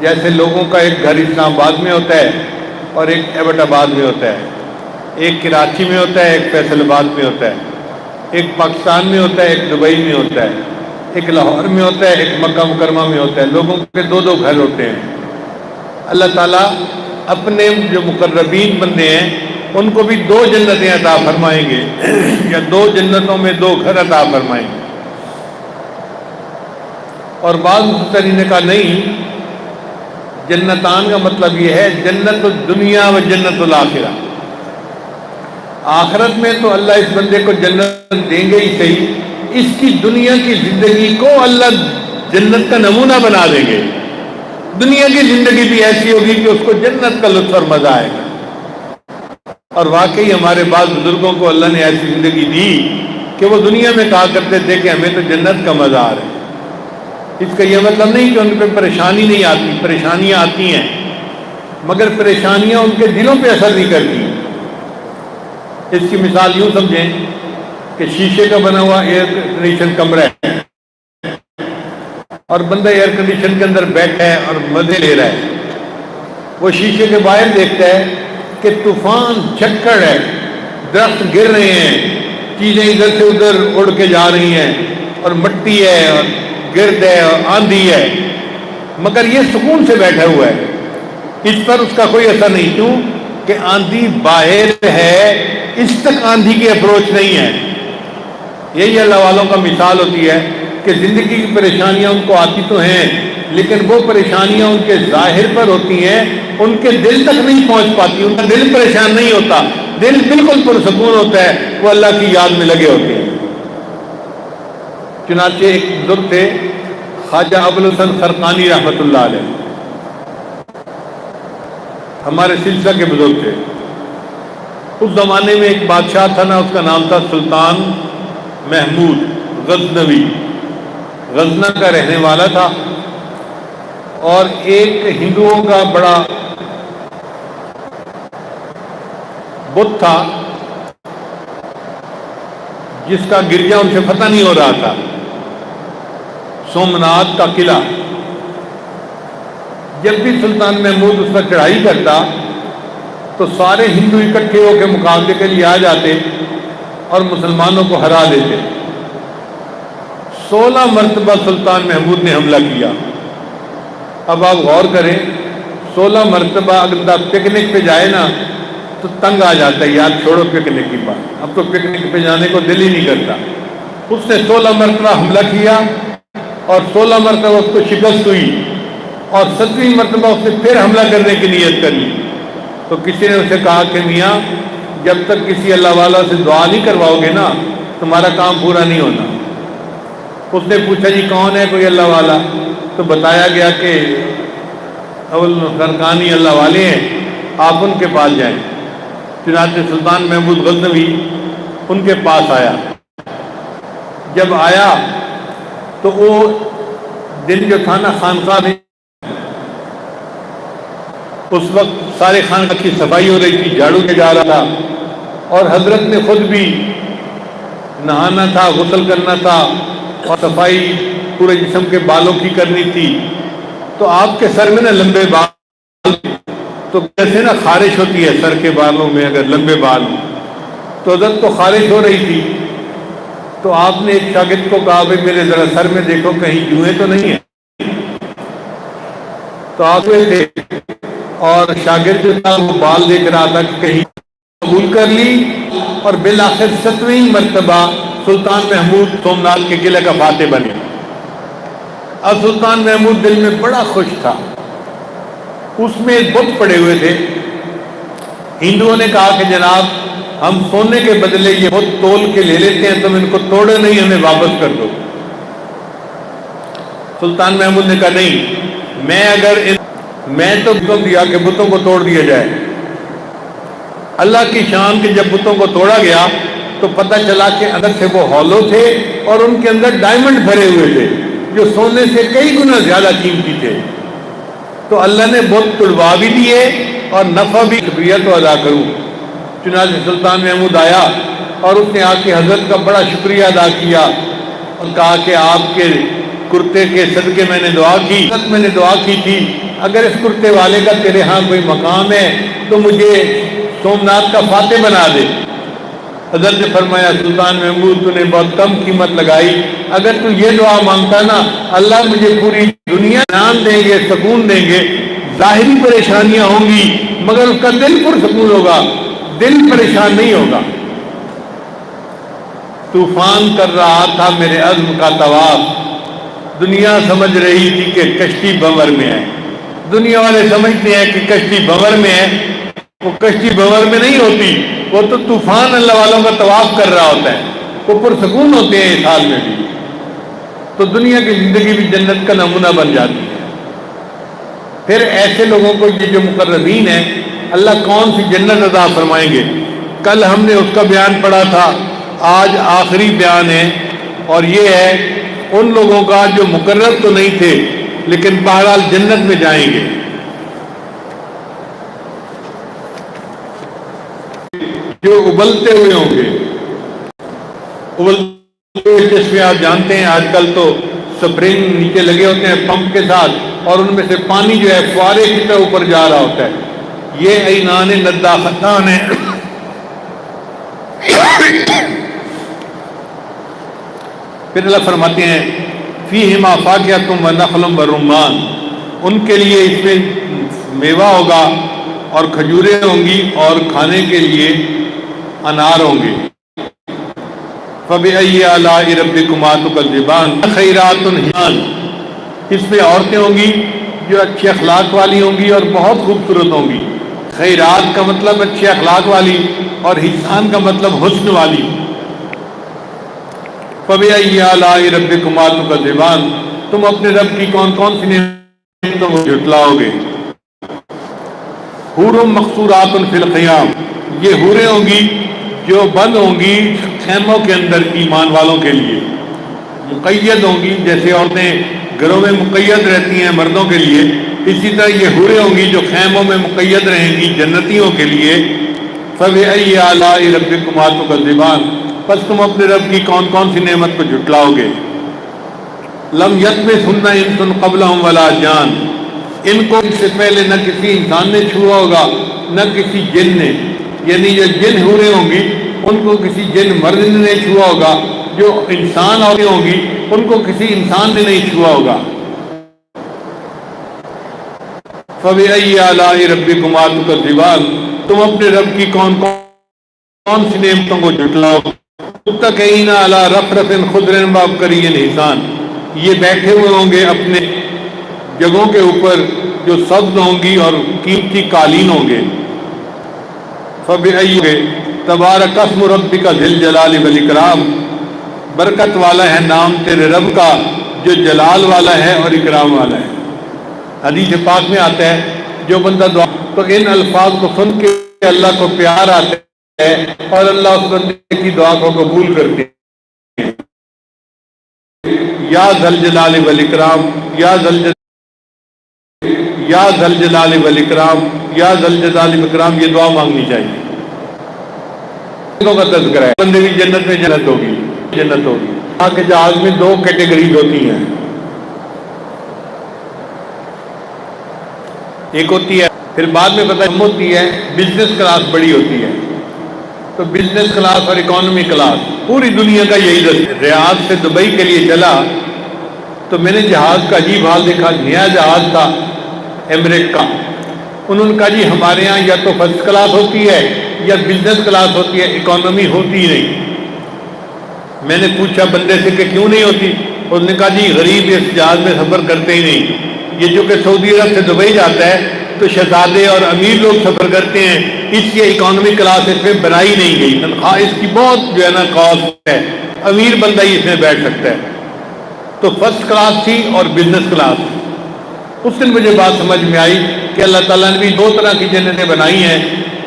جیسے لوگوں کا ایک گھر اسلام آباد میں ہوتا ہے اور ایک ایبٹ آباد میں ہوتا ہے، ایک کراچی میں ہوتا ہے، ایک فیصل آباد میں ہوتا ہے، ایک پاکستان میں ہوتا ہے، ایک دبئی میں ہوتا ہے، ایک لاہور میں ہوتا ہے، ایک مکہ مکرمہ میں ہوتا ہے۔ لوگوں کے دو دو گھر ہوتے ہیں۔ اللہ تعالیٰ اپنے جو مقربین بندے ہیں ان کو بھی دو جنتیں عطا فرمائیں گے یا دو جنتوں میں دو گھر عطا فرمائیں گے۔ اور بعض مفسرین نے کہا نہیں، جنتان کا مطلب یہ ہے جنت الدنیا و جنت الآخرہ۔ آخرت میں تو اللہ اس بندے کو جنت دیں گے ہی صحیح، اس کی دنیا کی زندگی کو اللہ جنت کا نمونہ بنا دیں گے۔ دنیا کی زندگی بھی ایسی ہوگی کہ اس کو جنت کا لطف اور مزہ آئے گا۔ اور واقعی ہمارے بعض بزرگوں کو اللہ نے ایسی زندگی دی کہ وہ دنیا میں کہا کرتے تھے کہ ہمیں تو جنت کا مزہ آ رہا ہے۔ اس کا یہ مطلب نہیں کہ ان پہ پریشانی نہیں آتی، پریشانیاں آتی ہیں، مگر پریشانیاں ان کے دلوں پہ اثر نہیں کرتی۔ اس کی مثال یوں سمجھیں کہ شیشے کا بنا ہوا ایئر کنڈیشن کمرہ ہے اور بندہ ایئر کنڈیشن کے اندر بیٹھا ہے اور مزے لے رہا ہے۔ وہ شیشے کے باہر دیکھتا ہے کہ طوفان جھکڑ ہے، درخت گر رہے ہیں، چیزیں ادھر سے ادھر اڑ کے جا رہی ہیں، اور مٹی ہے اور گرد ہے اور آندھی ہے، مگر یہ سکون سے بیٹھا ہوا ہے۔ اس پر اس کا کوئی اثر نہیں، کیوں کہ آندھی باہر ہے، اس تک آندھی کی اپروچ نہیں ہے۔ یہی اللہ والوں کا مثال ہوتی ہے کہ زندگی کی پریشانیاں ان کو آتی تو ہیں، لیکن وہ پریشانیاں ان کے ظاہر پر ہوتی ہیں، ان کے دل تک نہیں پہنچ پاتی، ان کا دل پریشان نہیں ہوتا، دل بالکل پرسکون ہوتا ہے، وہ اللہ کی یاد میں لگے ہوتے ہیں۔ چنانچہ ایک بزرگ تھے خواجہ ابوالحسن خرقانی رحمۃ اللہ علیہ، ہمارے سلسلہ کے بزرگ تھے۔ اس زمانے میں ایک بادشاہ تھا نا، اس کا نام تھا سلطان محمود غزنوی، غزنہ کا رہنے والا تھا، اور ایک ہندوؤں کا بڑا بت تھا جس کا گرجا ان سے فتح نہیں ہو رہا تھا، سومناتھ کا قلعہ۔ جب بھی سلطان محمود اس پر چڑھائی کرتا تو سارے ہندو اکٹھے ہو کے مقابلے کے لیے آ جاتے اور مسلمانوں کو ہرا دیتے۔ 16 مرتبہ سلطان محمود نے حملہ کیا۔ اب آپ غور کریں، 16 مرتبہ اگر پکنک پہ جائے نا تو تنگ آ جاتا ہے، یار چھوڑو پکنک کی بات، اب تو پکنک پہ جانے کو دل ہی نہیں کرتا۔ اس نے 16 مرتبہ حملہ کیا اور 16 مرتبہ اس کو شکست ہوئی، اور 7ویں مرتبہ اس نے پھر حملہ کرنے کی نیت کر لی۔ تو کسی نے اسے کہا کہ میاں جب تک کسی اللہ والا سے دعا نہیں کرواؤ گے نا تمہارا کام پورا نہیں ہونا۔ اس نے پوچھا جی کون ہے کوئی اللہ والا؟ تو بتایا گیا کہ خرقانی اللہ والے ہیں، آپ ان کے پاس جائیں۔ چنانچہ سلطان محمود غزنوی ان کے پاس آیا۔ جب آیا تو وہ دن جو تھا نا خانقاہ میں، اس وقت سارے خانقاہ کی صفائی ہو رہی تھی، جھاڑو کے جا رہا تھا، اور حضرت نے خود بھی نہانا تھا، غسل کرنا تھا، اور صفائی پورے جسم کے بالوں کی کرنی تھی۔ تو آپ کے سر میں نا لمبے بال، تو کیسے نا خارش ہوتی ہے سر کے بالوں میں اگر لمبے بال، تو حضرت کو خارش ہو رہی تھی۔ تو آپ نے ایک شاگرد کو کہا بھائی میرے ذرا سر میں دیکھو کہیں جوئیں تو نہیں ہیں۔ تو آپ تھے اور شاگرد جو تھا وہ بال دیکھ رہا تھا کہ کہیں قبول کر لی، اور بالآخر 7ویں مرتبہ سلطان محمود سومناتھ کے قلعے کا فاتح بنے۔ اب سلطان محمود دل میں بڑا خوش تھا۔ اس میں ایک بت پڑے ہوئے تھے۔ ہندوؤں نے کہا کہ جناب ہم سونے کے بدلے یہ بت تول کے لے لیتے ہیں، تم ان کو توڑے نہیں، ہمیں واپس کر دو۔ سلطان محمود نے کہا نہیں، میں تو حکم دیا کہ بتوں کو توڑ دیا جائے۔ اللہ کی شان کہ جب بتوں کو توڑا گیا تو پتہ چلا کہ اندر سے وہ ہولو تھے اور ان کے اندر ڈائمنڈ بھرے ہوئے تھے جو سونے سے کئی گنا زیادہ قیمتی تھے۔ تو اللہ نے بت توڑوا بھی دیے اور نفع بھی، شکریہ تو ادا کروں۔ چنانچہ سلطان محمود آیا اور اس نے آ کے حضرت کا بڑا شکریہ ادا کیا اور کہا کہ آپ کے کرتے کے صدقے میں نے دعا کی، میں نے دعا کی تھی اگر اس کرتے والے کا تیرے ہاں کوئی مقام ہے تو مجھے سومناتھ کا فاتح بنا دے۔ حضرت نے فرمایا سلطان محمود تو نے بہت کم قیمت لگائی، اگر تو یہ دعا مانگتا نا اللہ مجھے پوری دنیا نام دیں گے، سکون دیں گے، ظاہری پریشانیاں ہوں گی مگر اس کا دل پرسکون ہوگا، دل پریشان نہیں ہوگا۔ طوفان کر رہا تھا میرے عزم کا طواف، دنیا سمجھ رہی تھی کہ کشتی بھنور میں ہے۔ دنیا والے سمجھتے ہیں کہ کشتی بھنور میں ہے، وہ کشتی بھنور میں نہیں ہوتی، وہ تو طوفان اللہ والوں کا طواف کر رہا ہوتا ہے، وہ پرسکون ہوتے ہیں اس حال میں بھی۔ تو دنیا کی زندگی بھی جنت کا نمونہ بن جاتی ہے۔ پھر ایسے لوگوں کو یہ جو مقربین ہیں اللہ کون سی جنت عطا فرمائیں گے؟ کل ہم نے اس کا بیان پڑھا تھا، آج آخری بیان ہے، اور یہ ہے ان لوگوں کا جو مقرب تو نہیں تھے لیکن بہرحال جنت میں جائیں گے۔ جو ابلتے ہوئے ہوں گے، ابلتے ہوئے چشمے آپ جانتے ہیں آج کل تو سپرنگ نیچے لگے ہوتے ہیں پمپ کے ساتھ، اور ان میں سے پانی جو ہے فوارے کی طرح اوپر جا رہا ہوتا ہے، یہ عینان نداختان ہے۔ پھر اللہ فرماتے ہیں فیہما فاکہۃ و نخل و رمان، ان کے لیے اس میں میوہ ہوگا اور کھجوریں ہوں گی اور کھانے کے لیے انار ہوں گے۔ فَبِأَيِّ آلَاءِ رَبِّكُمَا تُكَذِّبَانِ خَيْرَاتٌ حِسَانٌ، اس میں عورتیں ہوں گی جو اچھے اخلاق والی ہوں گی اور بہت خوبصورت ہوں گی۔ خیرات کا مطلب اچھے اخلاق والی اور حسان کا مطلب حسن والی۔ فَبِأَيِّ آلَاءِ رَبِّكُمَا تُكَذِّبَانِ، تم اپنے رب کی کون کون سی نعمتوں کو جھٹلاؤ گے۔ حور مقصورات فی الخیام، یہ حوریں ہوں گی جو بند ہوں گی خیموں کے اندر ایمان والوں کے لیے، مقید ہوں گی، جیسے عورتیں گھروں میں مقید رہتی ہیں مردوں کے لیے، اسی طرح یہ حوریں ہوں گی جو خیموں میں مقید رہیں گی جنتیوں کے لیے۔ فَبِأَيِّ آلَاءِ رَبِّكُمَا تُكَذِّبَانِ، پس تم اپنے رب کی کون کون سی نعمت کو جھٹلاؤ گے۔ لَمْ يَطْمِثْهُنَّ إِنسٌ قَبْلَهُمْ وَلَا جَانٌ، ان کو اس سے پہلے نہ کسی انسان نے چھوا ہوگا نہ کسی جن نے، یعنی جو جن حوریں ہوں گی ان کو کسی جن مرد نے نہیں چھوا ہوگا، جو انسان عورتیں ہوں گی ان کو کسی انسان نے نہیں چھوا ہوگا۔ فَبِأَيِّ آلَاءِ رَبِّكُمَا تُكَذِّبَانِ، تم اپنے رب کی کون کون سی نعمتوں کو جھٹلاؤ۔ مُتَّكِئِينَ عَلَىٰ رَفْرَفٍ خُضْرٍ وَعَبْقَرِيٍّ حِسَانٍ، یہ بیٹھے ہوئے ہوں گے اپنے جگہوں کے اوپر جو سبز ہوں گی اور قیمتی قالین ہوں گے۔ فَبِأَيِّ تَبَارَكَ اسْمُ رَبِّكَ ذِي الْجَلَالِ وَالْإِكْرَامِ، برکت والا ہے نام تیرے رب کا جو جلال والا ہے اور اکرام والا ہے۔ حدیث پاک میں آتا ہے جو بندہ دعا تو ان الفاظ کو سن کے اللہ کو پیار آتا ہے اور اللہ اس بندے کی دعا کو قبول کرتے ہیں۔ یا ذل جلال والاکرام، یا ذل جلال والاکرام، یا ذل جلال والاکرام، یہ دعا مانگنی چاہیے۔ کا تذکرہ ہے، بندے کی جنت میں جنت ہوگی، جنت ہوگی۔ آج کے جہاز میں دو کیٹیگریز ہوتی ہیں، ایک ہوتی ہے پھر بعد میں پتہ ہوتی ہے بزنس کلاس بڑی ہوتی ہے، تو بزنس کلاس اور اکانومی کلاس پوری دنیا کا یہی رسم۔ ریاض سے دبئی کے لیے چلا تو میں نے جہاز کا عجیب حال دیکھا، نیا جہاز تھا ایمریٹ کا، انہوں نے کہا جی ہمارے ہاں یا تو فرسٹ کلاس ہوتی ہے یا بزنس کلاس ہوتی ہے، اکانومی ہوتی ہی نہیں۔ میں نے پوچھا بندے سے کہ کیوں نہیں ہوتی، اس نے کہا جی غریب اس جہاز میں سفر کرتے ہی نہیں، یہ جو کہ سعودی عرب سے دبئی جاتا ہے تو شہزادے اور امیر لوگ سفر کرتے ہیں، اس لیے اکانومی کلاس اس میں بنائی نہیں گئی، تنخواہ اس کی بہت جو ہے نا کاسٹ ہے، امیر بندہ ہی اس میں بیٹھ سکتا ہے۔ تو فرسٹ کلاس تھی اور بزنس کلاس۔ اس دن مجھے بات سمجھ میں آئی کہ اللہ تعالیٰ نے بھی دو طرح کی جنتیں بنائی ہیں،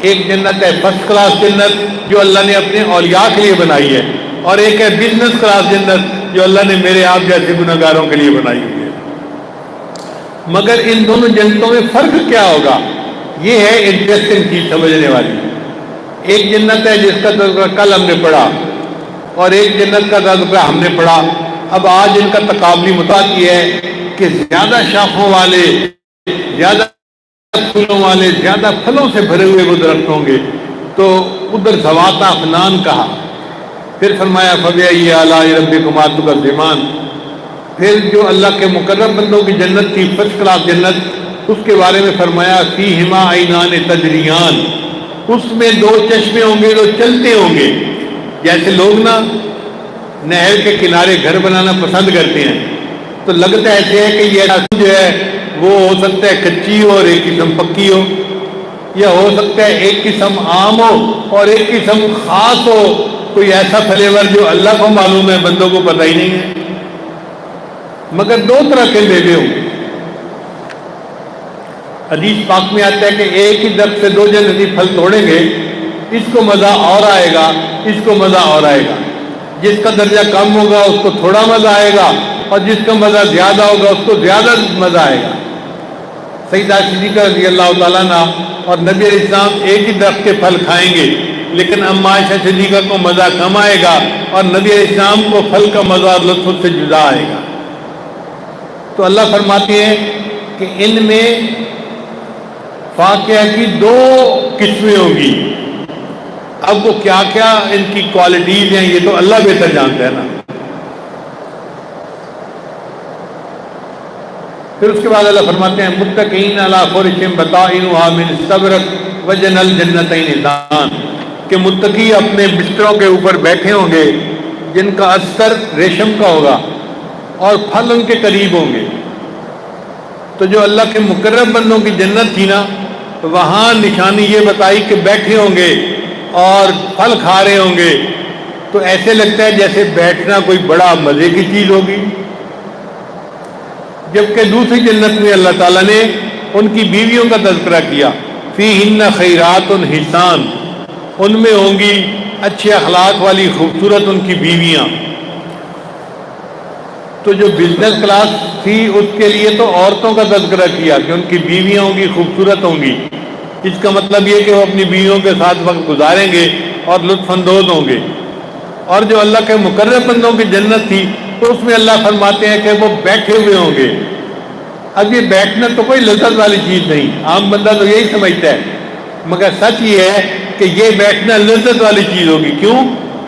ایک جنت ہے فرسٹ کلاس جنت جو اللہ نے اپنے اولیاء کے لیے بنائی ہے، اور ایک ہے بزنس کلاس جنت جو اللہ نے میرے آپ جیسے گناہگاروں کے لیے بنائی ہوئی ہے۔ مگر ان دونوں جنتوں میں فرق کیا ہوگا، یہ ہے انٹرسٹنگ چیز سمجھنے والی۔ ایک جنت ہے جس کا تذکرہ کل ہم نے پڑھا اور ایک جنت کا تذکرہ ہم نے پڑھا۔ اب آج ان کا تقابلی مطابق یہ ہے کہ زیادہ شاخوں والے زیادہ پھولوں والے، زیادہ پھلوں سے بھرے ہوئے وہ درخت ہوں گے، تو ادھر ذوات افنان کہا۔ پھر فرمایا فبأي آلاء ربكما تكذبان۔ پھر جو اللہ کے مقرب بندوں کی جنت تھی، فرسٹ کلاس جنت، اس کے بارے میں فرمایا فیہما عینان تجریان، اس میں دو چشمے ہوں گے جو چلتے ہوں گے۔ جیسے لوگ نا نہر کے کنارے گھر بنانا پسند کرتے ہیں، تو لگتا ایسے ہے کہ یہ جو ہے وہ ہو سکتا ہے کچی ہو اور ایک قسم پکی ہو، یا ہو سکتا ہے ایک قسم عام ہو اور ایک قسم خاص ہو، کوئی ایسا فلیور جو اللہ کو معلوم ہے، بندوں کو پتہ ہی نہیں ہے، مگر دو طرح کے میوے ہوں گے۔ حدیث پاک میں آتا ہے کہ ایک ہی درخت سے دو جنتی پھل توڑیں گے، اس کو مزہ اور آئے گا، اس کو مزہ اور آئے گا۔ جس کا درجہ کم ہوگا اس کو تھوڑا مزہ آئے گا، اور جس کا مزہ زیادہ ہوگا اس کو زیادہ مزہ آئے گا۔ سیدہ صدیقہ رضی اللہ تعالیٰ عنہ اور نبی علیہ السلام ایک ہی درخت کے پھل کھائیں گے، لیکن اما عائشہ صدیقہ کو مزہ کم آئے گا، اور نبی علیہ السلام کو پھل کا مزہ اور لطف سے جدا آئے گا۔ تو اللہ فرماتے ہیں کہ ان میں فاقیہ کی دو قسمیں ہوں گی۔ اب وہ کیا کیا ان کی کوالٹیز ہیں، یہ تو اللہ بہتر جانتا ہے نا۔ پھر اس کے بعد اللہ فرماتے ہیں متقین علی فرش بطائنھا من استبرق وجنى الجنتین دان، کہ متقی اپنے بستروں کے اوپر بیٹھے ہوں گے جن کا استر ریشم کا ہوگا اور پھل ان کے قریب ہوں گے۔ تو جو اللہ کے مقرب بندوں کی جنت تھی نا، وہاں نشانی یہ بتائی کہ بیٹھے ہوں گے اور پھل کھا رہے ہوں گے، تو ایسے لگتا ہے جیسے بیٹھنا کوئی بڑا مزے کی چیز ہوگی۔ جبکہ دوسری جنت میں اللہ تعالیٰ نے ان کی بیویوں کا تذکرہ کیا، فیہن خیرات حسان، ان میں ہوں گی اچھے اخلاق والی خوبصورت ان کی بیویاں۔ تو جو بزنس کلاس تھی اس کے لیے تو عورتوں کا تذکرہ کیا کہ ان کی بیویاں ہوں گی، خوبصورت ہوں گی، اس کا مطلب یہ کہ وہ اپنی بیویوں کے ساتھ وقت گزاریں گے اور لطف اندوز ہوں گے۔ اور جو اللہ کے مقرب بندوں کی جنت تھی تو اس میں اللہ فرماتے ہیں کہ وہ بیٹھے ہوئے ہوں گے۔ اب یہ بیٹھنا تو کوئی لذت والی چیز نہیں، عام بندہ تو یہی سمجھتا ہے، مگر سچ یہ ہے کہ یہ بیٹھنا لذت والی چیز ہوگی۔ کیوں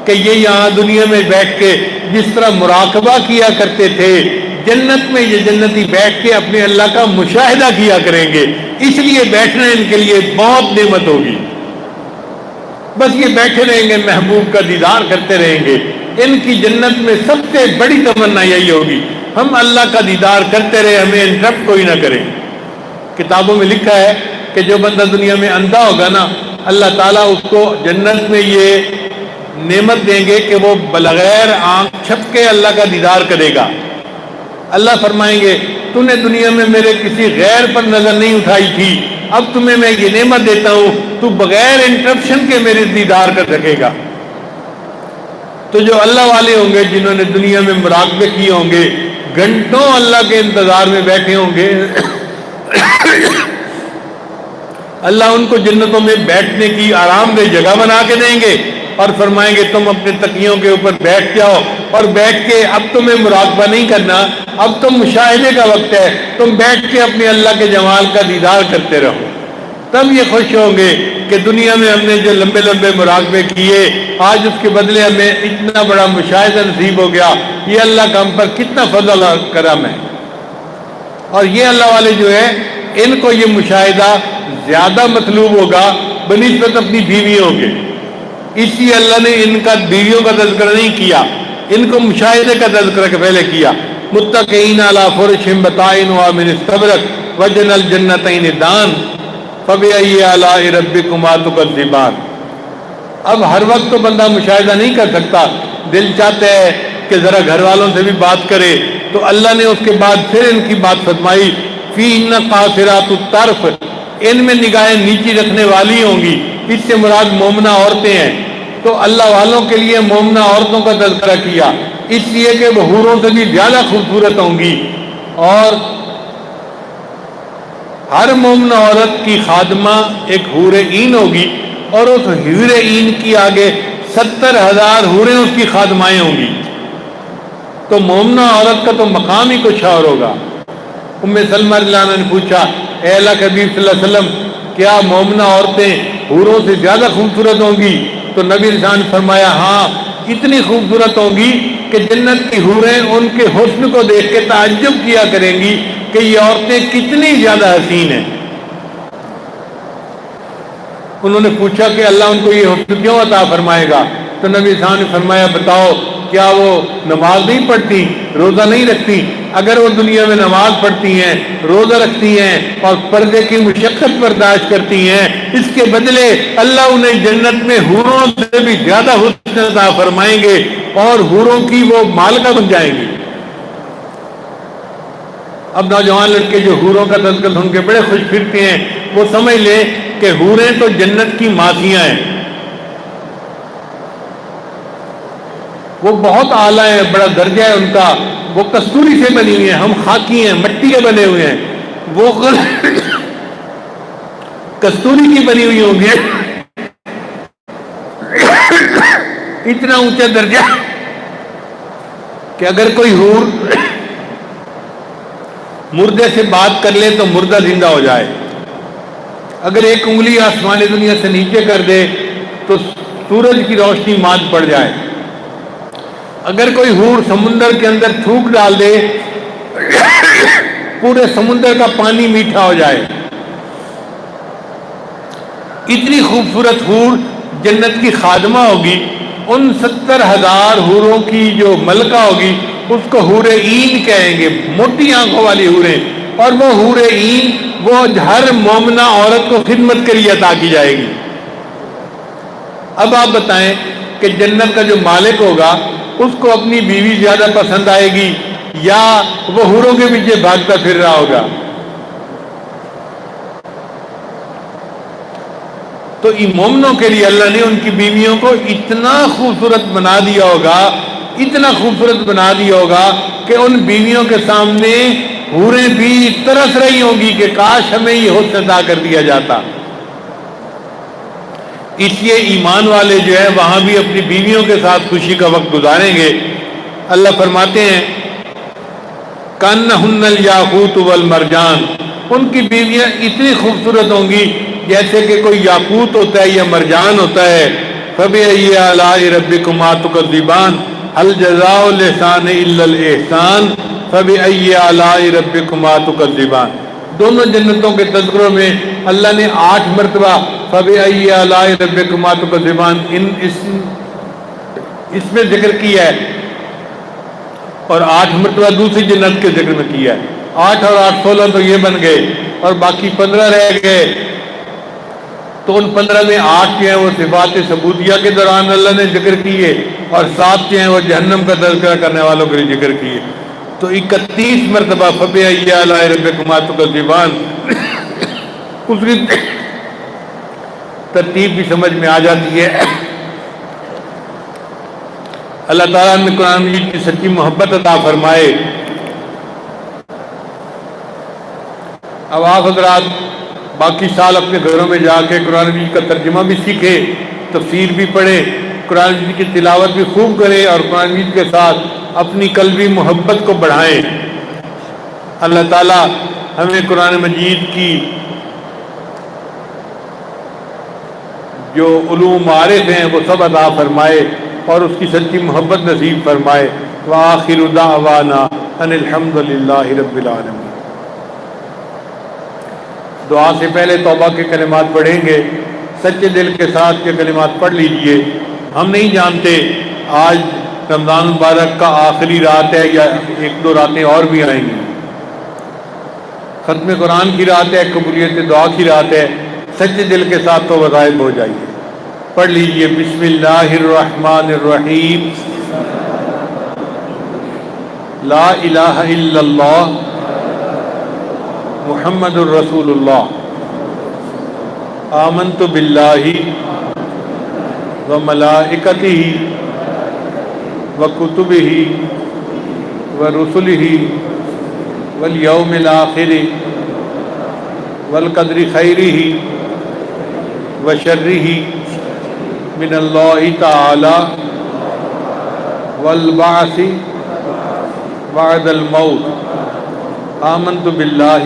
کہ یہ یہاں دنیا میں بیٹھ کے جس طرح مراقبہ کیا کرتے تھے، جنت میں یہ جنتی بیٹھ کے اپنے اللہ کا مشاہدہ کیا کریں گے، اس لیے بیٹھنا ان کے لیے بہت نعمت ہوگی۔ بس یہ بیٹھے رہیں گے، محبوب کا دیدار کرتے رہیں گے۔ ان کی جنت میں سب سے بڑی تمنا یہی ہوگی ہم اللہ کا دیدار کرتے رہے، ہمیں انٹرپٹ کوئی نہ کرے۔ کتابوں میں لکھا ہے کہ جو بندہ دنیا میں اندھا ہوگا نا، اللہ تعالیٰ اس کو جنت میں یہ نعمت دیں گے کہ وہ بغیر آنکھ چھپکے اللہ کا دیدار کرے گا۔ اللہ فرمائیں گے تو نے دنیا میں میرے کسی غیر پر نظر نہیں اٹھائی تھی، اب تمہیں میں یہ نعمت دیتا ہوں، تو بغیر انٹرپشن کے میرے دیدار کر سکے گا۔ تو جو اللہ والے ہوں گے، جنہوں نے دنیا میں مراقبے کیے ہوں گے، گھنٹوں اللہ کے انتظار میں بیٹھے ہوں گے، اللہ ان کو جنتوں میں بیٹھنے کی آرام دہ جگہ بنا کے دیں گے اور فرمائیں گے تم اپنے تکیوں کے اوپر بیٹھ جاؤ، اور بیٹھ کے اب تمہیں مراقبہ نہیں کرنا، اب تم مشاہدے کا وقت ہے، تم بیٹھ کے اپنے اللہ کے جمال کا دیدار کرتے رہو۔ تب یہ خوش ہوں گے کہ دنیا میں ہم نے جو لمبے لمبے مراقبے کیے، آج اس کے بدلے ہمیں اتنا بڑا مشاہدہ نصیب ہو گیا، یہ اللہ کا ہم پر کتنا فضل اور کرم ہے۔ اور یہ اللہ والے جو ہے، ان کو یہ مشاہدہ زیادہ مطلوب ہوگا بنسبت اپنی بیویوں کے، اس لیے اللہ نے ان کا بیویوں کا تذکرہ نہیں کیا، ان کو مشاہدے کا تذکرہ پہلے کیا۔ متقین علی فرش بطائنھا من استبرق وجنى الجنتین دان فبأي آلاء ربكما تكذبان۔ اب ہر وقت تو بندہ مشاہدہ نہیں کر سکتا، دل چاہتا ہے کہ ذرا گھر والوں سے بھی بات کرے، تو اللہ نے اس کے بعد پھر ان کی بات فرمائی فیہن قاصرات الطرف، ان میں نگاہیں نیچی رکھنے والی ہوں گی، اس سے مراد مومنہ عورتیں ہیں۔ تو اللہ والوں کے لیے مومنہ عورتوں کا تذکرہ کیا، اس لیے کہ وہ حوروں سے بھی زیادہ خوبصورت ہوں گی، اور ہر مومنہ عورت کی خادمہ ایک حور عین ہوگی، اور اس حور عین کی آگے 70,000 حوریں اس کی خادمائیں ہوں گی۔ تو مومنہ عورت کا تو مقام ہی کچھ اور ہوگا۔ ام سلمہ رضی اللہ عنہا نے پوچھا اے اللہ کے حبیب صلی اللہ علیہ وسلم کیا مومنہ عورتیں حوروں سے زیادہ خوبصورت ہوں گی؟ تو نبی رسول نے فرمایا ہاں اتنی خوبصورت ہوں گی کہ جنت کی حوریں ان کے حسن کو دیکھ کے تعجب کیا کریں گی کہ یہ عورتیں کتنی زیادہ حسین ہیں۔ انہوں نے پوچھا کہ اللہ ان کو یہ حسن کیوں عطا فرمائے گا؟ تو نبی صاحب نے فرمایا بتاؤ کیا وہ نماز نہیں پڑھتی، روزہ نہیں رکھتی؟ اگر وہ دنیا میں نماز پڑھتی ہیں، روزہ رکھتی ہیں اور پردے کی مشقت برداشت کرتی ہیں، اس کے بدلے اللہ انہیں جنت میں حوروں سے بھی زیادہ حسن عطا فرمائیں گے اور حوروں کی وہ مالکہ بن جائیں گی۔ اب نوجوان لڑکے جو حوروں کا تذکرہ سن کے بڑے خوش پھرتے ہیں، وہ سمجھ لیں کہ حوریں تو جنت کی ماسیاں ہیں، وہ بہت اعلیٰ ہیں، بڑا درجہ ہے ان کا، وہ کستوری سے بنی ہوئی ہیں، ہم خاکی ہیں، مٹی کے بنے ہوئے ہیں، وہ کستوری کی بنی ہوئی ہوں گے، اتنا اونچا درجہ کہ اگر کوئی حور مردے سے بات کر لے تو مردہ زندہ ہو جائے، اگر ایک انگلی آسمان دنیا سے نیچے کر دے تو سورج کی روشنی ماند پڑ جائے، اگر کوئی حور سمندر کے اندر تھوک ڈال دے پورے سمندر کا پانی میٹھا ہو جائے۔ اتنی خوبصورت حور جنت کی خادمہ ہوگی، ان 70,000 حوروں کی جو ملکہ ہوگی اس کو حور عین کہیں گے، موٹی آنکھوں والی حوریں، اور وہ حور عین وہ ہر مومنہ عورت کو خدمت کے لیے عطا کی جائے گی۔ اب آپ بتائیں کہ جنت کا جو مالک ہوگا اس کو اپنی بیوی زیادہ پسند آئے گی یا وہ حوروں کے پیچھے بھاگتا پھر رہا ہوگا؟ تو ان مومنوں کے لیے اللہ نے ان کی بیویوں کو اتنا خوبصورت بنا دیا ہوگا، اتنا خوبصورت بنا دیا ہوگا کہ ان بیویوں کے سامنے حوریں بھی ترس رہی ہوں گی کہ کاش ہمیں یہ حسن عطا کر دیا جاتا۔ اس لیے ایمان والے جو ہے وہاں بھی اپنی بیویوں کے ساتھ خوشی کا وقت گزاریں گے۔ اللہ فرماتے ہیں کَأَنَّهُنَّ الْيَاقُوتُ وَالْمَرْجَانُ، ان کی بیویاں اتنی خوبصورت ہوں گی جیسے کہ کوئی یاقوت ہوتا ہے یا مرجان ہوتا ہے۔ فَبِأَيِّ آلَاءِ رَبِّكُمَا تُكَذِّبَانِ هَلْ جَزَاءُ الْإِحْسَانِ إِلَّا الْإِحْسَانُ فَبِأَيِّ آلَاءِ رَبِّكُمَا تُكَذِّبَانِ۔ دونوں جنتوں کے تذکروں میں اللہ نے 8 مرتبہ فَبِأَيِّ آلَاءِ رَبِّكُمَا تُكَذِّبَانِ اس میں ذکر کیا ہے اور 8 مرتبہ دوسری جنت کے ذکر میں کیا ہے۔ 8 اور 8 16 تو یہ بن گئے اور باقی 15 رہ گئے، تو ان 15 میں 8 جو ہیں وہ صفات ثبوتیہ کے دوران اللہ نے ذکر کیے اور 7 جو ہیں وہ جہنم کا تذکرہ کرنے والوں کے لیے ذکر کیے۔ تو 31 مرتبہ فَبِأَيِّ آلَاءِ رَبِّكُمَا تُكَذِّبَانِ اس کی ترتیب بھی سمجھ میں آ جاتی ہے۔ اللہ تعالیٰ نے قرآن مجید کی سچی محبت عطا فرمائے۔ اب آپ حضرات باقی سال اپنے گھروں میں جا کے قرآن مجید کا ترجمہ بھی سیکھیں، تفسیر بھی پڑھیں، قرآن مجید کی تلاوت بھی خوب کریں اور قرآن مجید کے ساتھ اپنی قلبی محبت کو بڑھائیں۔ اللہ تعالیٰ ہمیں قرآن مجید کی جو علوم معارف ہیں وہ سب عطا فرمائے اور اس کی سچی محبت نصیب فرمائے۔ وآخر دعوانا ان الحمد للہ رب العالمین۔ دعا سے پہلے توبہ کے کلمات پڑھیں گے، سچے دل کے ساتھ یہ کلمات پڑھ لیجئے۔ ہم نہیں جانتے آج رمضان مبارک کا آخری رات ہے یا 1-2 راتیں اور بھی آئیں گی، ختم قرآن کی رات ہے، قبولیت دعا کی رات ہے۔ سچے دل کے ساتھ تو غائب ہو جائیے، پڑھ لیجئے بسم اللہ الرحمن الرحیم، لا الہ الا اللہ محمد الرسول اللہ، آمنت باللہ وملائکتہ وکتبہ ورسلہ والیوم الآخر والقدر خیرہ وشرہ من اللہ تعالی والبعث بعد الموت، آمنت باللہ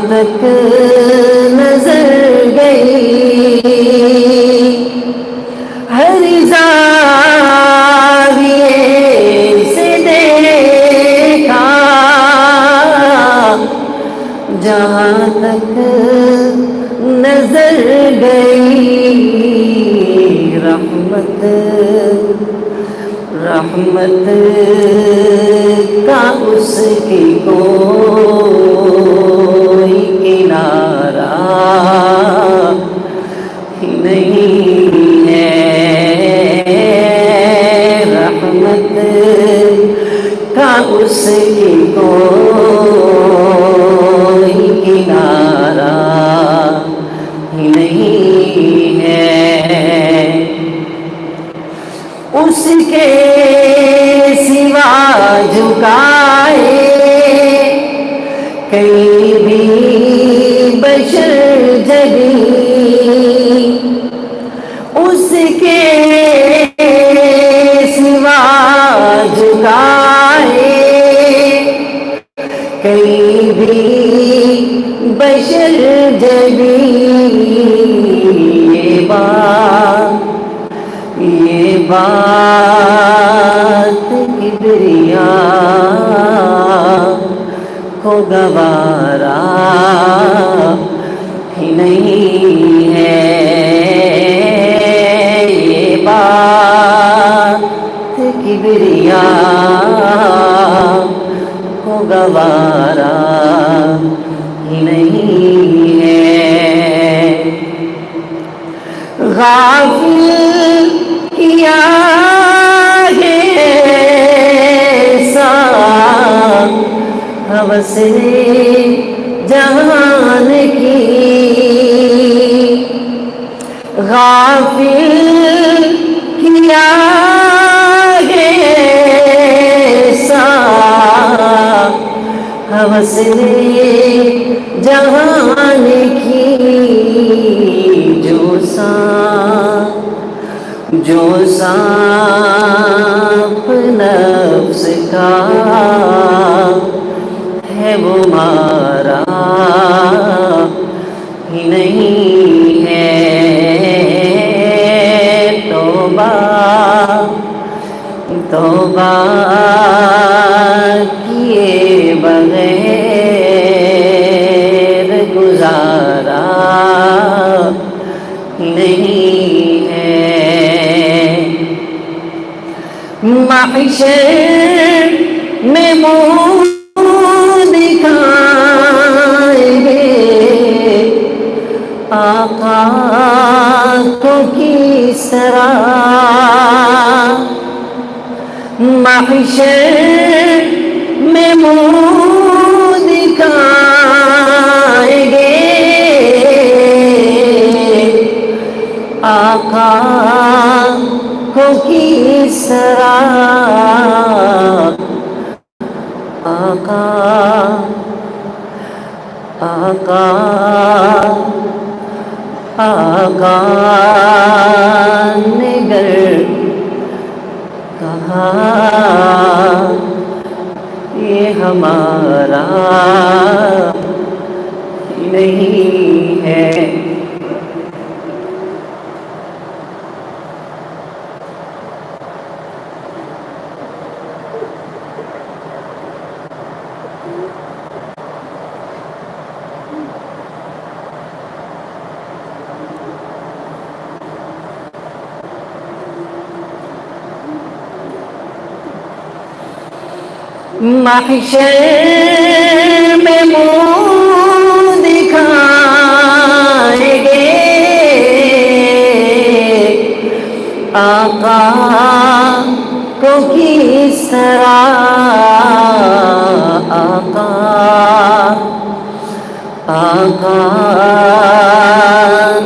تک نظر گئی ہر زاویے سے دیکھا جہاں تک نظر گئی رحمت رحمت کا اس کی کوئی کنارہ ہی نہیں ہے رحمت کا اس کی کوئی کنارہ ہی نہیں ہے اس کے سوا جھکائے کہیں بھی بشر جگی اس کے سوا جھکائے کہیں بھی بشر جگی یہ بات کبریاء کو گوارا ہی نہیں ہے یہ بات کبریاء کو گوارا ہی نہیں ہے غافل کیا ہے ایسا ہوس نے جہان کی غافل کیا ہے ایسا ہوس نے جہان کی جو سانپ نفس کا ہے وہ مارا ہی نہیں ہے توبہ توبہ کیے بغیر گزارا نہیں ہے محشر میں منہ دکھائیں گے آقا کو کس طرح محشر میں منہ دکھائیں گے آقا کو کس طرح آقا آقا آقا نے گر کہا یہ ہمارا نہیں ہے محشر میں منہ دکھائیں گے آقا کو کس طرح آقا آقا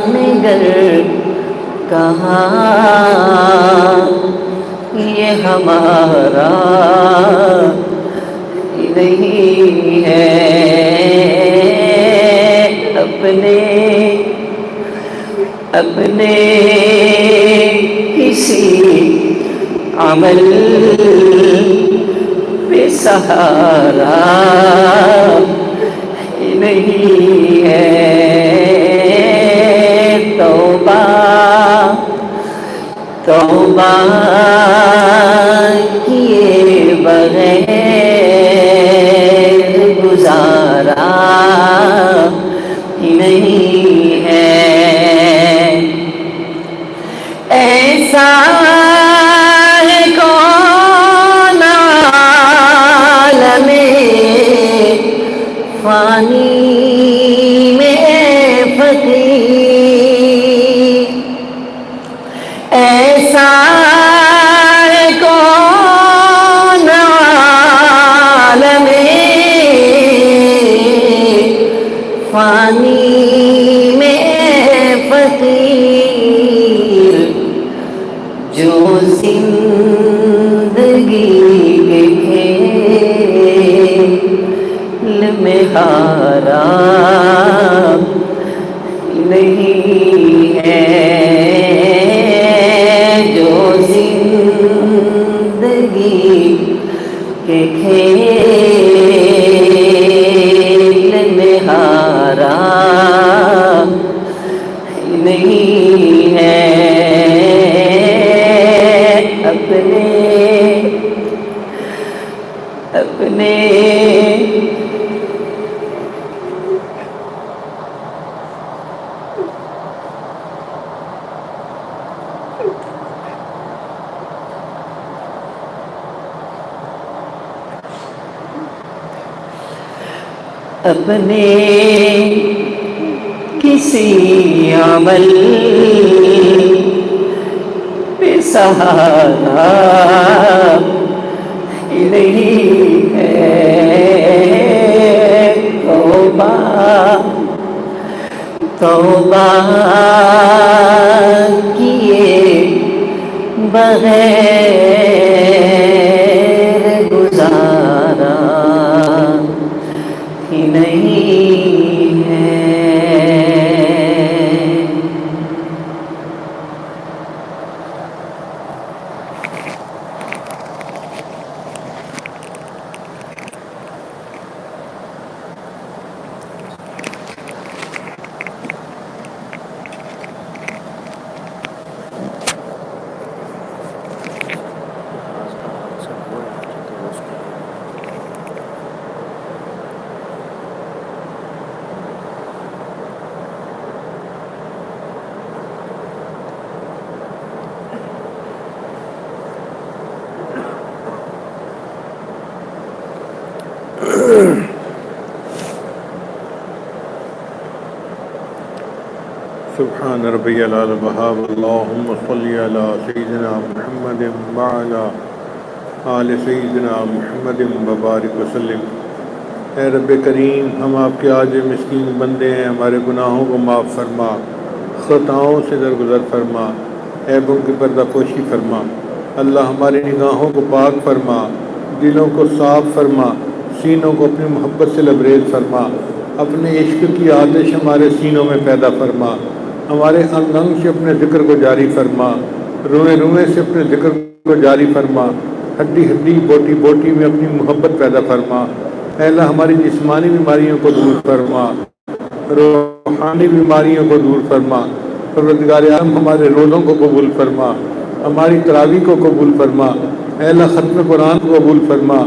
نے گر کہا یہ ہمارا نہیں ہے اپنے کسی عمل پہ سہارا نہیں ہے توبہ توبہ کیے بغیر گزارا ہی نہیں ہے ایسا ہے کون عالم فانی میں فقیر ایسا ہے کون عالم فانی میں فقیر جو زندگی کے کھیل میں ہارا نہیں ہے جو زندگی کے کھیل میں ہارا نہیں ہے اپنے اپنے کسی عمل پہ سہارا نہیں ہے توبہ توبہ کیے بغیر گزارا ہی نہیں ہے سبحان ربی العلی بہاب اللہم صلی علی سیدنا محمد وعلی آل سیدنا محمد وبارک وسلم۔ اے رب کریم، ہم آپ کے عاجز مسکین بندے ہیں، ہمارے گناہوں کو معاف فرما، خطاؤں سے درگزر فرما، عیبوں کی پردہ پوشی فرما۔ اللہ ہماری نگاہوں کو پاک فرما، دلوں کو صاف فرما، سینوں کو اپنی محبت سے لبریز فرما، اپنے عشق کی آتش ہمارے سینوں میں پیدا فرما، ہمارے انگ انگ سے اپنے ذکر کو جاری فرما، روئے روئے سے اپنے ذکر کو جاری فرما، ہڈی ہڈی بوٹی بوٹی میں اپنی محبت پیدا فرما۔ اے اللہ ہماری جسمانی بیماریوں کو دور فرما، روحانی بیماریوں کو دور فرما۔ پروردگار عالم ہمارے روزوں کو قبول فرما، ہماری تراویح کو قبول فرما۔ اے اللہ ختم قرآن کو قبول فرما۔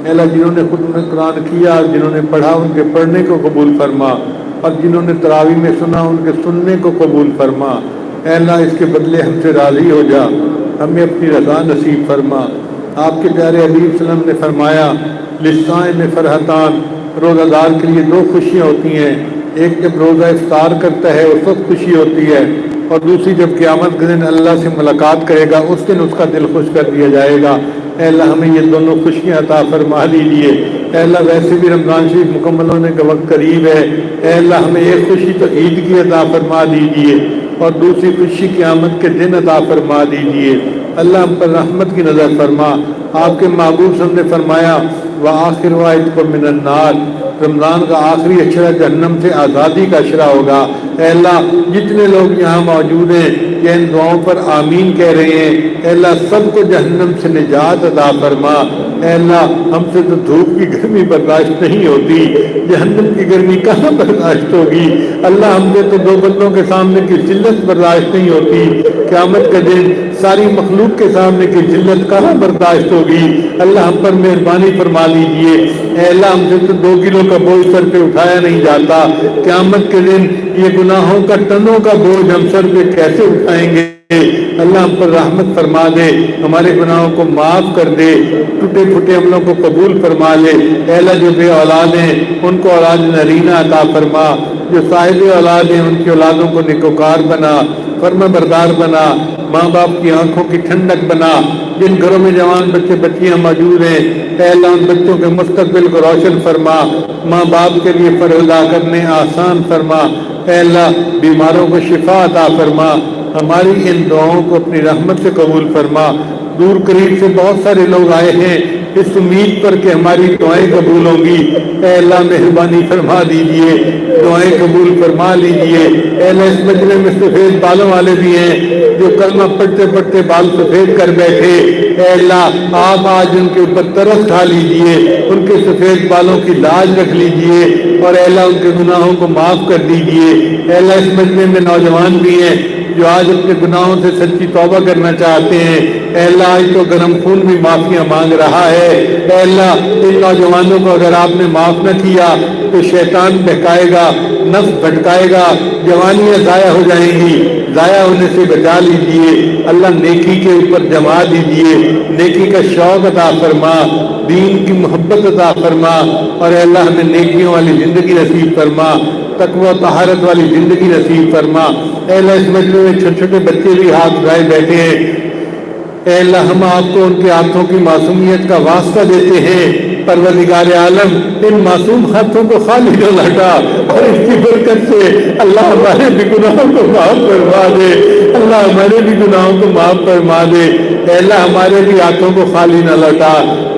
اے اللہ جنہوں نے ختم قرآن کیا، جنہوں نے پڑھا، ان کے پڑھنے کو قبول فرما، اور جنہوں نے تراویح میں سنا ان کے سننے کو قبول فرما۔ اے اللہ اس کے بدلے ہم سے راضی ہو جا، ہمیں اپنی رضا نصیب فرما۔ آپ کے پیارے حبیب صلی اللہ علیہ وسلم نے فرمایا، للصائم فرحتان، روزہ دار کے لیے دو خوشیاں ہوتی ہیں، ایک جب روزہ افطار کرتا ہے اس وقت خوشی ہوتی ہے، اور دوسری جب قیامت کے دن اللہ سے ملاقات کرے گا اس دن اس کا دل خوش کر دیا جائے گا۔ اے اللہ ہمیں یہ دونوں خوشیاں عطا فرما دیجیے۔ اے اللہ ویسے بھی رمضان شریف مکمل ہونے کا وقت قریب ہے، اے اللہ ہمیں ایک خوشی تو عید کی عطا فرما دیجیے اور دوسری خوشی قیامت کے دن عطا فرما دیجیے۔ اللہ ہم پر رحمت کی نظر فرما۔ آپ کے محبوب صلی اللہ علیہ وسلم نے فرمایا، وآخر وعدکم من النار، رمضان کا آخری اشرہ جہنم سے آزادی کا اشرہ ہوگا۔ اے اللہ جتنے لوگ یہاں موجود ہیں یہ ان دعاؤں پر آمین کہہ رہے ہیں، اے اللہ سب کو جہنم سے نجات عطا فرما۔ اے اللہ ہم سے تو دھوپ کی گرمی برداشت نہیں ہوتی، جہنم کی گرمی کہاں برداشت ہوگی؟ اللہ ہم سے تو دو بندوں کے سامنے کی ذلت برداشت نہیں ہوتی، قیامت کا دن ساری مخلوق کے سامنے کی ذلت کہاں برداشت ہوگی؟ اللہ ہم پر مہربانی فرما لیجئے۔ اے اللہ ہم سے تو 2 کلو کا بوجھ سر پہ اٹھایا نہیں جاتا، قیامت کے دن یہ گناہوں کا ٹنوں کا بوجھ ہم سر پہ کیسے اٹھائیں گے؟ اللہ ہم پر رحمت فرما دے، ہمارے گناہوں کو معاف کر دے، ٹوٹے پھوٹے عملوں کو قبول فرما لے۔ اے اللہ جو بے اولاد ہیں ان کو اولاد نرینہ عطا فرما، جو صاحب اولاد ہیں ان کی اولادوں کو نیکوکار بنا، فرما بردار بنا، ماں باپ کی آنکھوں کی ٹھنڈک بنا۔ جن گھروں میں جوان بچے بچیاں موجود ہیں اے اللہ ان بچوں کے مستقبل کو روشن فرما، ماں باپ کے لیے فرض ادا کرنے آسان فرما۔ اے اللہ بیماروں کو شفا عطا فرما، ہماری ان دعاؤں کو اپنی رحمت سے قبول فرما۔ دور قریب سے بہت سارے لوگ آئے ہیں اس امید پر کہ ہماری دعائیں قبول ہوں گی، اے اللہ مہربانی فرما دیجئے، دعائیں قبول فرما لیجئے۔ اے اللہ اس مجلس میں سفید بالوں والے بھی ہیں جو کلمہ پڑھتے پڑھتے بال سفید کر بیٹھے، اے اللہ آپ آج ان کے اوپر ترس کھا لیجئے، ان کے سفید بالوں کی لاج رکھ لیجئے، اور اے اللہ ان کے گناہوں کو معاف کر دیجئے۔ اے اللہ اس مجلس میں نوجوان بھی ہیں جو آج اپنے گناہوں سے سچی توبہ کرنا چاہتے ہیں، اے اللہ آج تو گرم خون بھی معافیاں مانگ رہا ہے۔ اے اللہ ان نوجوانوں کو اگر آپ نے معاف نہ کیا تو شیطان بہکائے گا، نفس بھٹکائے گا، جوانیاں ضائع ہو جائیں گی، ضائع ہونے سے بچا لیجئے۔ اللہ نیکی کے اوپر جما دیجئے، نیکی کا شوق عطا فرما، دین کی محبت عطا فرما، اور اے اللہ ہمیں نیکیوں والی زندگی نصیب فرما، تقوی و طہارت والی زندگی نصیب فرما۔ اے اللہ اس مجلس میں چھوٹے چھوٹے بچے بھی ہاتھ اٹھائے بیٹھے ہیں، اے اللہ ہم آپ کو ان کے ہاتھوں کی معصومیت کا واسطہ دیتے ہیں، پروردگار عالم ان معصوم ہاتھوں کو خالی نہ لٹا، اور اس کی برکت سے اللہ ہمارے بھی گناہوں کو معاف فرما دے، اللہ ہمارے بھی گناہوں کو معاف فرما دے۔ اے اللہ ہمارے بھی ہاتھوں کو خالی نہ لٹا،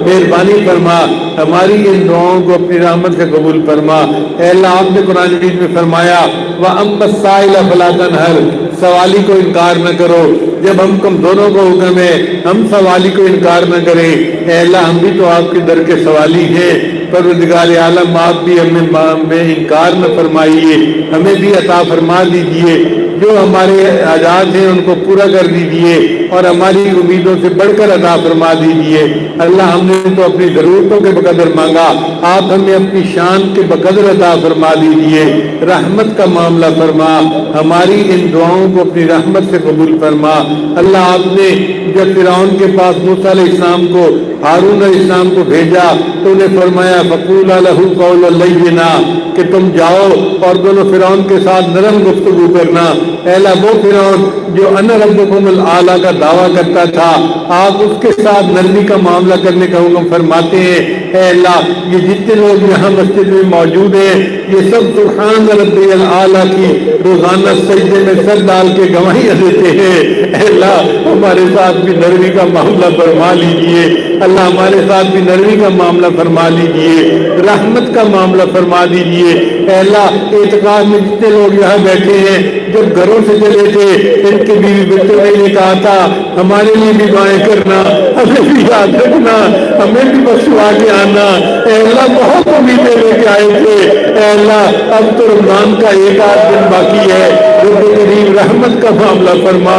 مہربانی فرما، ہماری ان دعاؤں کو اپنی رحمت سے قبول فرما۔ اے اللہ آپ نے قرآن مجید میں فرمایا وَأَمَّا السَّائِلَ فَلَا تَنْهَرْ، سوالی کو انکار نہ کرو۔ جب ہم کمزوروں کو حکم ہے ہم سوالی کو انکار نہ کریں، اے اللہ ہم بھی تو آپ کے در کے سوالی ہیں، پروردگار عالم آپ بھی ہمیں انکار نہ فرمائیے، ہمیں بھی عطا فرما دیجئے، جو ہمارے حاجات ہیں ان کو پورا کر دیجئے، اور ہماری امیدوں سے بڑھ کر عطا فرما دیجئے۔ اللہ ہم نے تو اپنی ضرورتوں کے بقدر مانگا، آپ ہمیں اپنی شان کے بقدر عطا فرما دیجئے، رحمت کا معاملہ فرما، ہماری ان دعاؤں کو اپنی رحمت سے قبول فرما۔ اللہ آپ نے جب فرعون کے پاس موسیٰ علیہ السلام کو، ہارون علیہ السلام کو بھیجا تو انہیں فرمایا فَقُولَا لَهُ قَوْلًا لَيِّنًا، کہ تم جاؤ اور دونوں فرعون کے ساتھ نرم گفتگو کرنا۔ اے اللہ وہ فرعون جو انا ربکم الاعلیٰ کا دعویٰ کرتا تھا، آپ اس کے ساتھ نرمی کا معاملہ کرنے کا حکم فرماتے ہیں۔ اے اللہ یہ جتنے لوگ یہاں مسجد میں موجود ہیں یہ سب سبحان ربی الاعلیٰ کی روزانہ سجدے میں سر ڈال کے گواہیاں دیتے ہیں۔ اے اللہ ہمارے ساتھ بھی نرمی کا معاملہ فرما لیجئے، اللہ ہمارے ساتھ بھی نرمی کا معاملہ فرما لیجئے، رحمت کا معاملہ فرما دیجئے۔ اے اللہ اعتکاف میں جتنے لوگ یہاں بیٹھے ہیں جب گھروں سے چلے تھے ان کے بیوی بچوں نے کہا تھا ہمارے لیے بھی دعائیں کرنا، ہمیں بھی یاد رکھنا، ہمیں بھی بخشوا کے آنا۔ اے اللہ بہت امیدیں لے کے آئے تھے، اے اللہ اب تو رمضان کا ایک آدھ دن باقی ہے، رب کریم رحمت کا معاملہ فرما،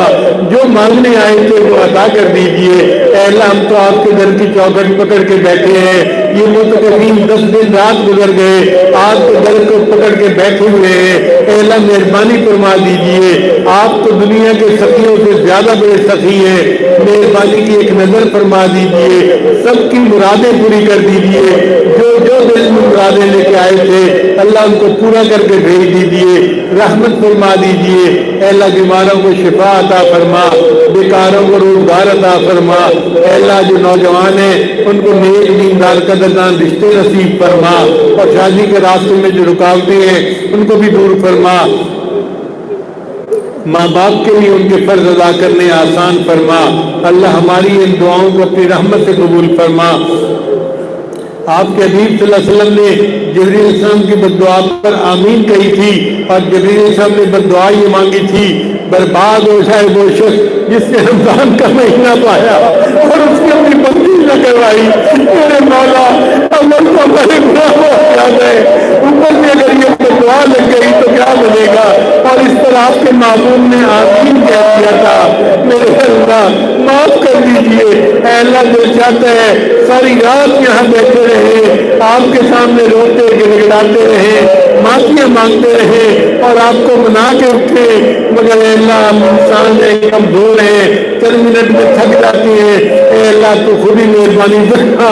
جو مانگنے آئے تھے وہ عطا کر دیجئے۔ اے اللہ ہم تو آپ کے در کی چوکھٹ پکڑ کے بیٹھے ہیں، یہ متقین 10 دن رات گزر گئے آپ کے در کو پکڑ کے بیٹھے ہوئے ہیں۔ اے اللہ مہربانی فرما دیجئے، آپ تو دنیا کے سخیوں سے زیادہ بڑے سخی ہیں، مہربانی کی ایک نظر فرما دیجئے، سب کی مرادیں پوری کر دیجئے، جو جو دل میں مرادیں لے کے آئے تھے اللہ ان کو پورا کر کے بھیج دیجئے، رحمت فرما دیجئے۔ اے اللہ بیماروں کو شفا عطا فرما، بیکاروں کو روزگار عطا فرما۔ اے اللہ جو نوجوان ہیں ان کو نیک دیندار قدردان رشتے نصیب فرما، اور شادی کے راستے میں جو رکاوٹیں ہیں ان کو بھی دور فرما، ماں باپ کے لیے ان کے فرض ادا کرنے آسان فرما۔ اللہ ہماری ان دعاؤں کو اپنی رحمت سے قبول فرما۔ آپ کے حبیب صلی اللہ علیہ وسلم نے جبریل علیہ السلام کی بددعا پر آمین کہی تھی، اور جبریل علیہ السلام نے بددعا یہ مانگی تھی برباد ہو جائے وہ شخص جس نے رمضان کا مہینہ پایا اور اس کی اپنی بندی نہ کروائی میرے مولا، عمل تو ہمارے گناہ ہو جاتا ہے، اوپر سے اگر یہ دعا لگ گئی تو کیا بنے گا؟ اور اس پر آپ کے معمول نے آمین کہہ دیا تھا۔ میرے اللہ معاف کر دیجئے، اے اللہ دل چاہتا ہے ساری رات یہاں بیٹھے رہے، آپ کے سامنے روتے گڑگڑاتے رہے، معافیاں مانگتے رہے اور آپ کو منا کے اٹھے، مگر اے اللہ ہم انسان ہیں، کمزور ہیں، چند منٹ میں تھک جاتے ہیں، اے اللہ تو خود ہی مہربانی فرما۔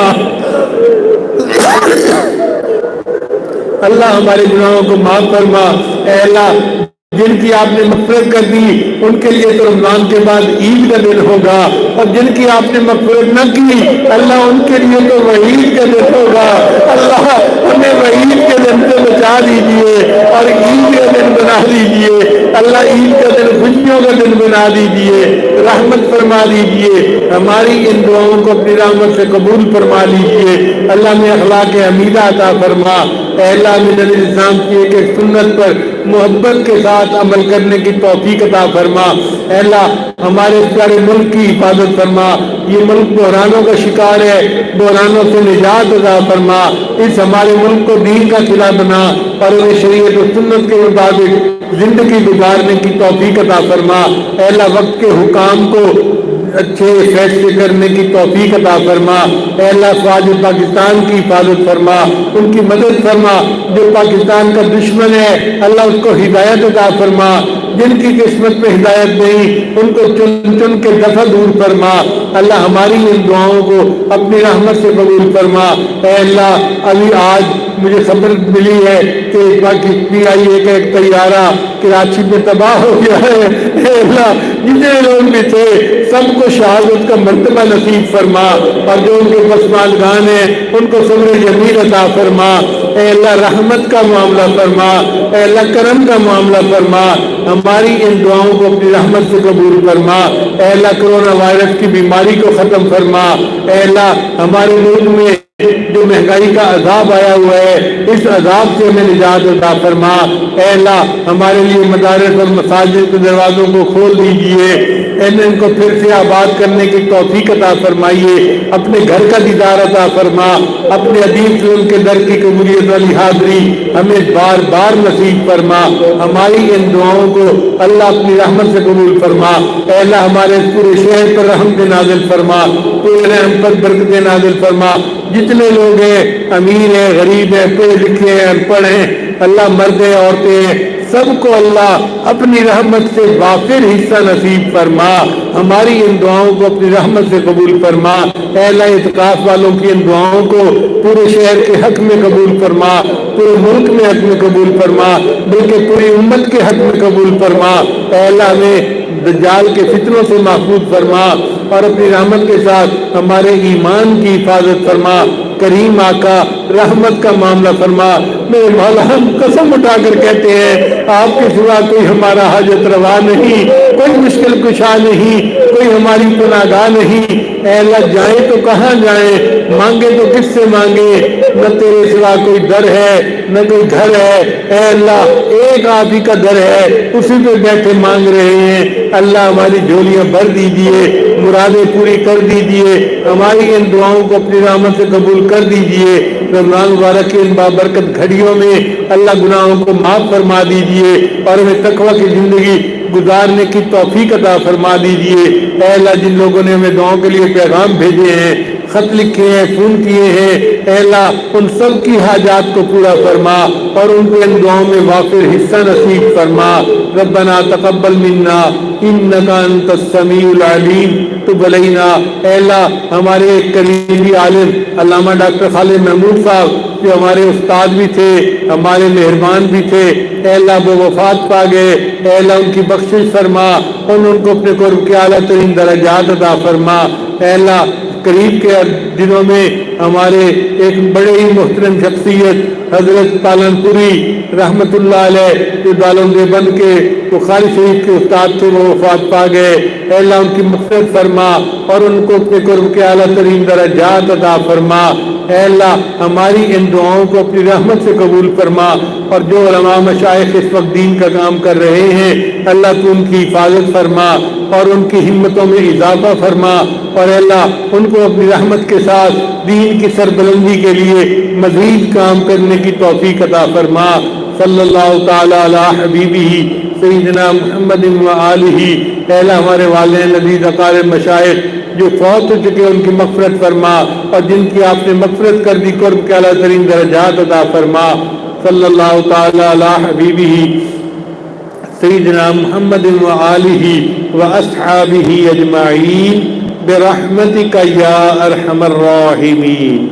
اللہ ہمارے گناہوں کو معاف فرما۔ اے اللہ جن کی آپ نے مغفرت کر دی ان کے لیے تو رمضان کے بعد عید کا دن ہوگا، اور جن کی آپ نے مغفرت نہ کی اللہ ان کے لیے تو وعید کا دن ہوگا۔ اللہ ہمیں وعید کے دن سے بچا دیجیے اور عید کا دن بنا دیجیے۔ اللہ عید کا دن خوشیوں کا دن بنا دیجیے، رحمت فرما دیجیے، ہماری ان دعاؤں کو اپنی رحمت سے قبول فرما لیجیے۔ اللہ میں اخلاق حمیدہ عطا فرما۔ اے اللہ نبی الاسلام کی ایک ایک سنت پر محبت کے ساتھ عمل کرنے کی توفیق عطا فرما۔ اے اللہ ہمارے سارے ملک کی حفاظت فرما، یہ ملک بحرانوں کا شکار ہے، بحرانوں سے نجات عطا فرما، اس ہمارے ملک کو دین کا قلعہ بنا اور انہیں شریعت و سنت کے مطابق زندگی گزارنے کی توفیق عطا فرما۔ اے اللہ وقت کے حکام کو اچھے فیصلے کرنے کی توفیق عطا فرما۔ اے اللہ فوج پاکستان کی حفاظت فرما، ان کی مدد فرما، جو پاکستان کا دشمن ہے اللہ اس کو ہدایت عطا فرما، جن کی قسمت میں ہدایت نہیں ان کو چن چن کے دفع دور فرما۔ اللہ ہماری ان دعاؤں کو اپنی رحمت سے قبول فرما۔ اے اللہ ابھی آج مجھے خبر ملی ہے کہ پاکستانی ایک طیارہ کراچی میں تباہ ہو گیا ہے۔ اے اللہ جتنے لوگ بھی تھے سب کو شہادت کا مرتبہ نصیب فرما، اور جو ان کے پسماندگان ہیں ان کو صبر جمیل عطا فرما۔ اے اللہ رحمت کا معاملہ فرما، اے اللہ کرم کا معاملہ فرما، ہماری ان دعاؤں کو اپنی رحمت سے قبول فرما۔ اے اللہ کرونا وائرس کی بیماری کو ختم فرما۔ اے اللہ ہمارے ملک میں جو مہنگائی کا عذاب آیا ہوا ہے اس عذاب سے ہمیں نجات عطا فرما۔ اے اللہ ہمارے لیے مدارس اور مساجد کے دروازوں کو کھول دیجیے، ان کو پھر سے آباد کرنے کی توفیق عطا فرمائیے، اپنے گھر کا دیدار عطا فرما، اپنے عظیم سے ان کے در کی قبولیت والی حاضری ہمیں بار بار نصیب فرما۔ ہماری ان دعاؤں کو اللہ اپنی رحمت سے قبول فرما۔ اے اللہ ہمارے پورے شہر پر رحمت نازل فرما، پورے رحم پر برکت نازل فرما۔ جتنے لوگ ہیں امیر ہیں غریب ہیں پڑھے لکھے ہیں ان پڑھ ہیں، اللہ مرد ہیں عورتیں ہیں، سب کو اللہ اپنی رحمت سے وافر حصہ نصیب فرما۔ ہماری ان دعاؤں کو اپنی رحمت سے قبول فرما۔ اے اللہ اعتکاف والوں کی ان دعاؤں کو پورے شہر کے حق میں قبول فرما، پورے ملک میں حق میں قبول فرما، بلکہ پوری امت کے حق میں قبول فرما۔ اے اللہ ہمیں دجال کے فتنوں سے محفوظ فرما اور اپنی رحمت کے ساتھ ہمارے ایمان کی حفاظت فرما۔ کریم آقا رحمت کا معاملہ فرما۔ میرے مولا ہم قسم اٹھا کر کہتے ہیں آپ کے سوا کوئی ہمارا حاجت روا نہیں، کوئی مشکل کشا نہیں، کوئی ہماری پناہگاہ نہیں۔ اے اللہ جائیں تو کہاں جائیں، مانگے تو کس سے مانگے، نہ تیرے سوا کوئی در ہے نہ کوئی گھر ہے۔ اے اللہ ایک آپ ہی کا در ہے، اسی پہ بیٹھے مانگ رہے ہیں۔ اللہ ہماری جھولیاں بھر دیجیے، مرادیں پوری کر دیجیے، ہماری ان دعاؤں کو اپنی رحمت سے قبول کر دیجیے۔ رمضان مبارک کی ان بابرکت گھڑیوں میں اللہ گناہوں کو معاف فرما دیجیے اور ہمیں تقوی کی زندگی گزارنے کی توفیق عطا فرما دیجیے۔ اے اللہ جن لوگوں نے ہمیں دعاؤں کے لیے پیغام بھیجے ہیں، خط لکھے ہیں، فون کیے ہیں، اے اللہ ان سب کی حاجات کو پورا فرما اور ان کو ان دعاؤں میں وافر حصہ نصیب فرما۔ ربنا تقبل منا انک انت السمیع العلیم تب علینا۔ اے اللہ ہمارے ایک قریبی عالم علامہ ڈاکٹر خالد محمود صاحب جو ہمارے استاد بھی تھے، ہمارے مہربان بھی تھے، اے اللہ وہ وفات پا گئے، اے اللہ ان کی بخشش فرما اور ان کو اپنے قرب کے اعلیٰ ترین درجات عطا فرما۔ اے اللہ قریب کے دنوں میں ہمارے ایک بڑے ہی محترم شخصیت حضرت پالن پوری رحمت اللہ علیہ جو دارالعلوم دیوبند کے بخاری شریف کے استاد تھے وہ وفات پا گئے۔ اے اللہ ان کی مغفرت فرما اور ان کو اپنے قرب کے اعلیٰ ترین درجات عطا فرما۔ اے اللہ ہماری ان دعاؤں کو اپنی رحمت سے قبول فرما، اور جو علماء مشائخ اس وقت دین کا کام کر رہے ہیں اللہ تو ان کی حفاظت فرما اور ان کی ہمتوں میں اضافہ فرما، اور اے اللہ ان کو اپنی رحمت کے ساتھ دین کی سربلندی کے لیے مزید کام کرنے کی توفیق عطا فرما۔ صلی اللہ تعالی علی حبیبہ سیدنا محمد و آلہ۔ اے اللہ ہمارے والدین عزیز اقارب مشائخ جو فوت ہو چکے ان کی مغفرت فرما، اور جن کی آپ نے مغفرت کر دی قرب کے اعلیٰ ترین درجات عطا فرما۔ صلی اللہ تعالی علی حبیبہ سیدنا محمد و آلہ و اصحابہ اجمعین برحمتک یا ارحم الراحمین۔